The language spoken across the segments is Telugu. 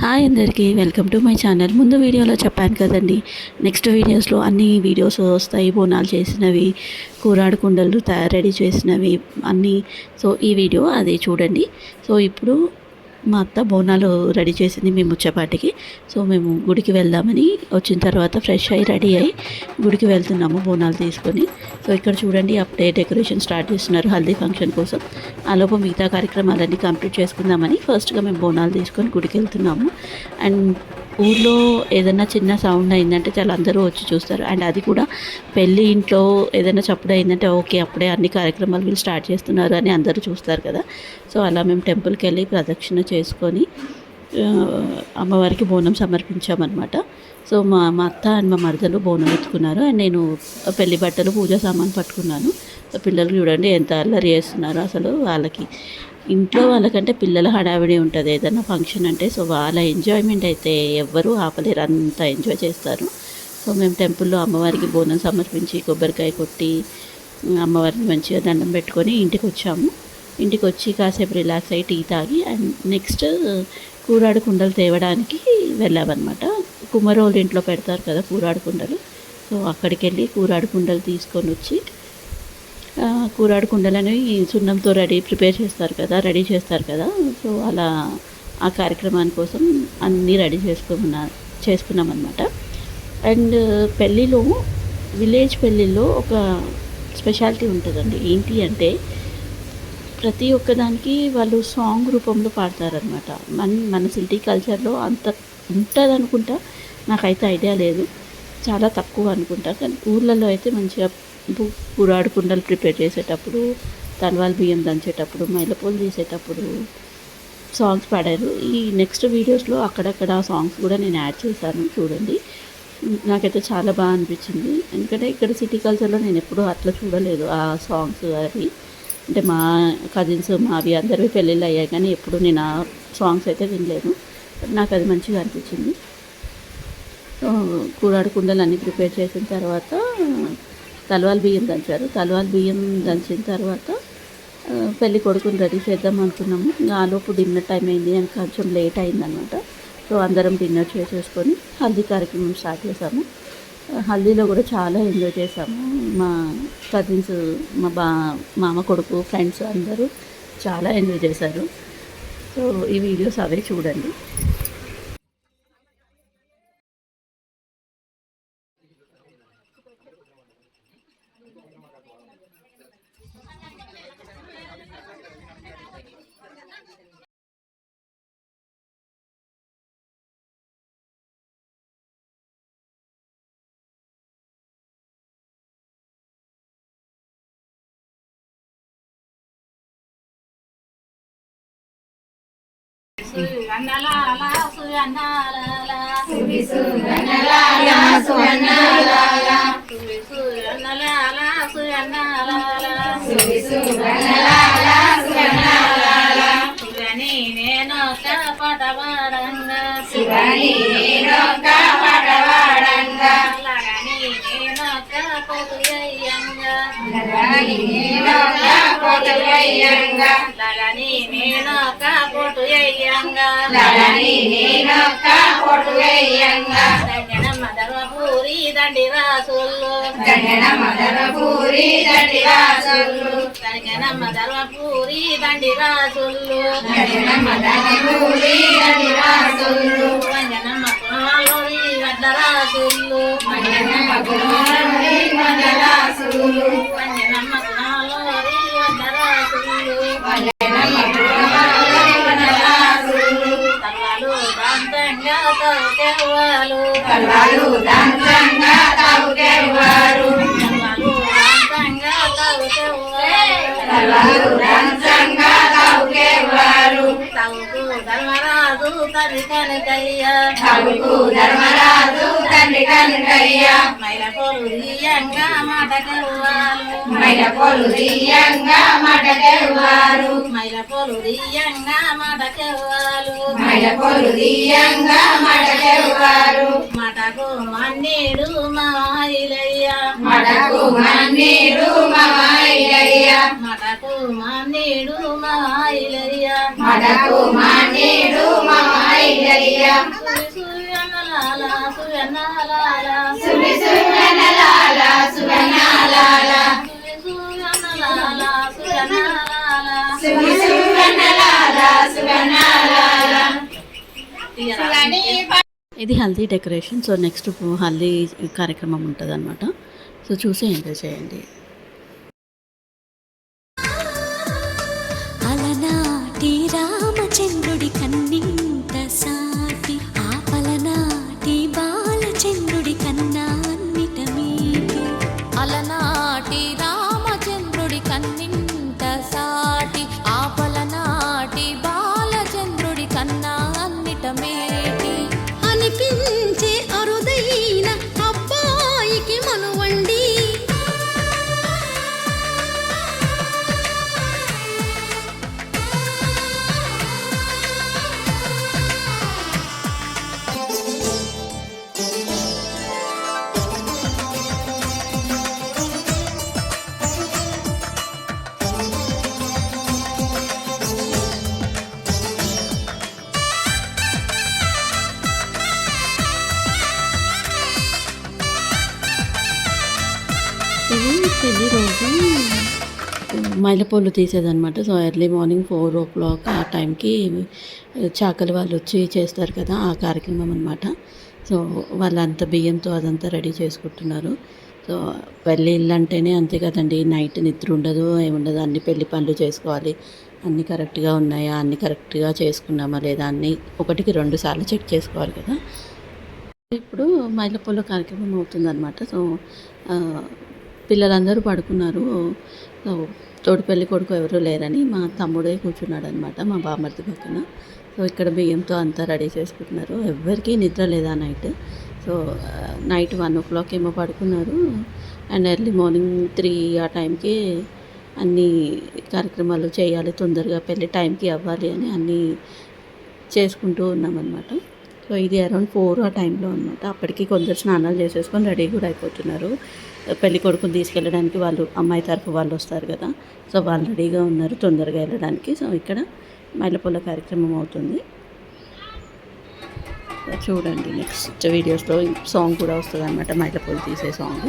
హాయ్ అందరికీ వెల్కమ్ టు మై ఛానల్. ముందు వీడియోలో చెప్పాను కదండి, నెక్స్ట్ వీడియోస్లో అన్ని వీడియోస్ వస్తాయి, బోనాలు చేసినవి, కూరాడు కుండలు రెడీ చేసినవి అన్నీ. సో ఈ వీడియో అది చూడండి. సో ఇప్పుడు మా అత్త బోనాలు రెడీ చేసింది మేము వచ్చేపాటికి. సో మేము గుడికి వెళ్దామని వచ్చిన తర్వాత ఫ్రెష్ అయ్యి రెడీ అయ్యి గుడికి వెళ్తున్నాము బోనాలు తీసుకొని. సో ఇక్కడ చూడండి, అప్పుడే డెకరేషన్ స్టార్ట్ చేస్తున్నారు హల్దీ ఫంక్షన్ కోసం. ఆలోపు మిగతా కార్యక్రమాలన్నీ కంప్లీట్ చేసుకుందామని ఫస్ట్గా మేము బోనాలు తీసుకొని గుడికి వెళ్తున్నాము. అండ్ ఊర్లో ఏదైనా చిన్న సౌండ్ అయిందంటే చాలా అందరూ వచ్చి చూస్తారు. అండ్ అది కూడా పెళ్ళి ఇంట్లో ఏదైనా చప్పుడు అయిందంటే ఓకే, అప్పుడే అన్ని కార్యక్రమాలు వీళ్ళు స్టార్ట్ చేస్తున్నారు అని అందరూ చూస్తారు కదా. సో అలా మేము టెంపుల్కి వెళ్ళి ప్రదక్షిణ చేసుకొని అమ్మవారికి బోనం సమర్పించామన్నమాట. సో మా అత్త అండ్ మా మరదలు బోనం ఎత్తుకున్నారు. అండ్ నేను పెళ్లి బట్టలు, పూజా సామాన్ పట్టుకున్నాను. పిల్లలు చూడండి ఎంత అల్లరి చేస్తున్నారు. అసలు వాళ్ళకి ఇంట్లో వాళ్ళకంటే పిల్లల హడావిడి ఉంటుంది ఏదైనా ఫంక్షన్ అంటే. సో వాళ్ళ ఎంజాయ్మెంట్ అయితే ఎవ్వరూ ఆపలేరు, అంత ఎంజాయ్ చేస్తారు. సో మేము టెంపుల్లో అమ్మవారికి బోనం సమర్పించి కొబ్బరికాయ కొట్టి అమ్మవారిని మంచిగా దండం పెట్టుకొని ఇంటికి వచ్చాము. ఇంటికి వచ్చి కాసేపు రిలాక్స్ అయ్యి టీ తాగి అండ్ నెక్స్ట్ కూరాడు కుండలు తేవడానికి వెళ్ళామన్నమాట. కుమ్మరోళ్ళ ఇంట్లో పెడతారు కదా కూరాడు కుండలు. సో అక్కడికి వెళ్ళి కూరాడు కుండలు తీసుకొని వచ్చి, కూరాడు కుండలని సున్నంతో ప్రిపేర్ చేస్తారు కదా, రెడీ చేస్తారు కదా. సో అలా ఆ కార్యక్రమాని కోసం అన్నీ రెడీ చేసుకున్నాం అన్నమాట. అండ్ పెళ్ళిలో, విలేజ్ పెళ్ళిలో ఒక స్పెషాలిటీ ఉంటుందండి. ఏంటి అంటే ప్రతి ఒక్కదానికి వాళ్ళు సాంగ్ రూపంలో పాడతారనమాట. మన సిటీ కల్చర్లో అంత ఉంటుంది అనుకుంటా, నాకైతే ఐడియా లేదు, చాలా తక్కువ అనుకుంటా. కానీ ఊర్లలో అయితే మంచిగా కూరాడు కుండలు ప్రిపేర్ చేసేటప్పుడు, తలవాలు బియ్యం దంచేటప్పుడు, మైలపూలు తీసేటప్పుడు సాంగ్స్ పాడారు. ఈ నెక్స్ట్ వీడియోస్లో అక్కడక్కడ సాంగ్స్ కూడా నేను యాడ్ చేశాను, చూడండి. నాకైతే చాలా బాగా అనిపించింది. ఎందుకంటే ఇక్కడ సిటీ కల్చర్లో నేను ఎప్పుడూ అట్లా చూడలేదు ఆ సాంగ్స్. అవి అంటే మా కజిన్స్ మావి అందరివి పెళ్ళిళ్ళు అయ్యాయి, కానీ ఎప్పుడు నేను ఆ సాంగ్స్ అయితే వినలేదు. నాకు అది మంచిగా అనిపించింది. సో కూరాడు కుండలు అన్నీ ప్రిపేర్ చేసిన తర్వాత తలవాలు బియ్యం దంచారు. తలవాలు బియ్యం దంచిన తర్వాత పెళ్ళి కొడుకుని రెడీ చేద్దాం అనుకున్నాము. ఆలోపు డిన్నర్ టైం అయింది అని కొంచెం లేట్ అయిందనమాట. సో అందరం డిన్నర్ చేసేసుకొని హల్దీ కార్యక్రమం స్టార్ట్ చేసాము. హల్దీలో కూడా చాలా ఎంజాయ్ చేసాము. మా కజిన్స్, మా మామ కొడుకు ఫ్రెండ్స్ అందరూ చాలా ఎంజాయ్ చేశారు. సో ఈ వీడియోస్ అవే చూడండి. పూరి దండి రాసులు పూరి దండి రాసులు పూరి దండి రాసులు పూరి దండి రాసులు వంజనమ్మ కుమారి వడ్ల రాసులు వంజనమ్మ కుమారి వడ్ల రాసులు వంజనమ్మ కుమారి వడ్ల రాసులు వంజనమ్మ కుమారి వడ్ల రాసులు తల్వాలు దాంతంగా తవ్వుకెవ్వాలు తల్వాలు దాంతంగా తవ్వుకెవ్వారు తల్వాలు దాంతంగా తవ్వుకెవ్వారు తల్వాలు దాంతంగా తవ్వుకెవ్వారు తవ్వుకు ధర్మరాజు తండ్రి కనుకయ్య తవ్వుకు ధర్మరాజు తండ్రి కనుకయ్య మైలపోలు దియ్యంగా మాటకెవ్వాలు మైలపోలు దియ్యంగా మాటకెవ్వారు మైలపోలు దియ్యంగా మాటకెవ్వాలు మైలపోలు దియ్యంగా మాటకెవ్వారు మటకు మన్నీడు మాయిలయ్య మటకు మన్నీడు మాయిలయ్య మటకు మన్నీడు మాయిలయ్య మటకు మన్నీడు మాయిలయ్య ఇది haldi decoration. So next haldi కార్యక్రమం ఉంటుంది అనమాట. సో చూసి ఎంజాయ్ చేయండి. అలనాటి రామచంద్రుడి కన్నింత సాటి ఆపలనాటి బాలచంద్రుడి కన్నా అన్నిట మీటి. అలనాటి రామచంద్రుడి కన్నింత సాటి ఆపలనాటి బాలచంద్రుడి కన్నా అన్నిట మేటి. అనిపించే అరుదైన అబ్బాయికి మనువండి. ఇది పెళ్లి రోజు మైలపూలు తీసేదనమాట. సో ఎర్లీ మార్నింగ్ 4 o'clock ఆ టైంకి చాకలి వాళ్ళు వచ్చి చేస్తారు కదా, ఆ కార్యక్రమం అనమాట. సో వాళ్ళంతా బియ్యంతో అదంతా రెడీ చేసుకుంటున్నారు. సో పెళ్ళి ఇల్లు అంటేనే అంతే కదండి, నైట్ నిద్ర ఉండదు, ఏముండదు, అన్ని పెళ్లి పనులు చేసుకోవాలి. అన్నీ కరెక్ట్గా ఉన్నాయా, అన్నీ కరెక్ట్గా చేసుకున్నామా లేదా అన్నీ 1కి 2 సార్లు చెక్ చేసుకోవాలి కదా. ఇప్పుడు మైలపూల కార్యక్రమం అవుతుందన్నమాట. సో పిల్లలందరూ పడుకున్నారు. సో తోడు పెళ్లి కొడుకు ఎవరు లేరని మా తమ్ముడే కూర్చున్నాడు అనమాట, మా బామర్ది పక్కన. సో ఇక్కడ బియ్యంతో అంతా రెడీ చేసుకుంటున్నారు. ఎవరికీ నిద్ర లేదా నైట్. సో నైట్ 1 o'clock ఏమో పడుకున్నారు. అండ్ ఎర్లీ మార్నింగ్ 3 ఆ టైంకి అన్నీ కార్యక్రమాలు చేయాలి, తొందరగా పెళ్ళి టైంకి అవ్వాలి అని అన్నీ చేసుకుంటూ ఉన్నామన్నమాట. సో ఇది అరౌండ్ 4 ఆ టైంలో అనమాట. అప్పటికి కొందరు స్నానాలు చేసేసుకొని రెడీ కూడా అయిపోతున్నారు. పెళ్లి కొడుకుని తీసుకెళ్ళడానికి వాళ్ళు అమ్మాయి తరఫు వాళ్ళు వస్తారు కదా, సో వాళ్ళు రెడీగా ఉన్నారు తొందరగా వెళ్ళడానికి. సో ఇక్కడ మైలపూల కార్యక్రమం అవుతుంది. చూడండి నెక్స్ట్ వీడియోస్లో సాంగ్ కూడా వస్తుంది అనమాట, మైలపూలు తీసే సాంగ్.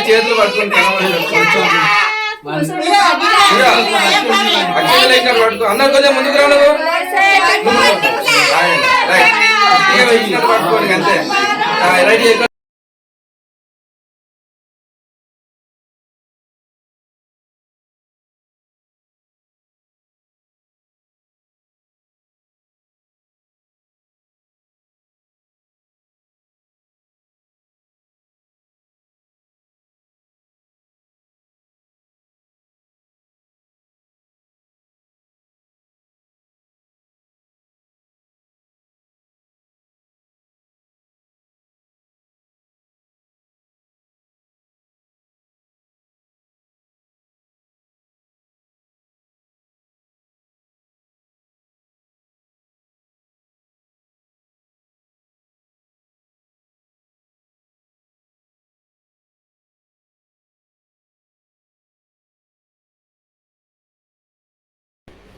చేతులు పట్టుకుంటా అన్న కొంచెం ముందుకు రా, పట్టుకోండి అంతే. రైట్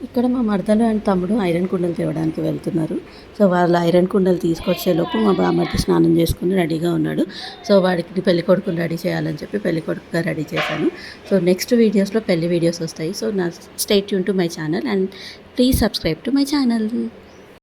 ఇక్కడ మా మరదలు అండ్ తమ్ముడు ఐరన్ కుండలు తేవడానికి వెళ్తున్నారు. సో వాళ్ళు ఐరన్ కుండలు తీసుకొచ్చేలోపు మా బామ్మర్ది స్నానం చేసుకుని రెడీగా ఉన్నాడు. సో వాడికి పెళ్లి కొడుకుని రెడీ చేయాలని చెప్పి పెళ్లి కొడుకుగా రెడీ చేశాను. సో నెక్స్ట్ వీడియోస్లో పెళ్లి వీడియోస్ వస్తాయి. సో నా stay tune to my channel and please subscribe to my channel.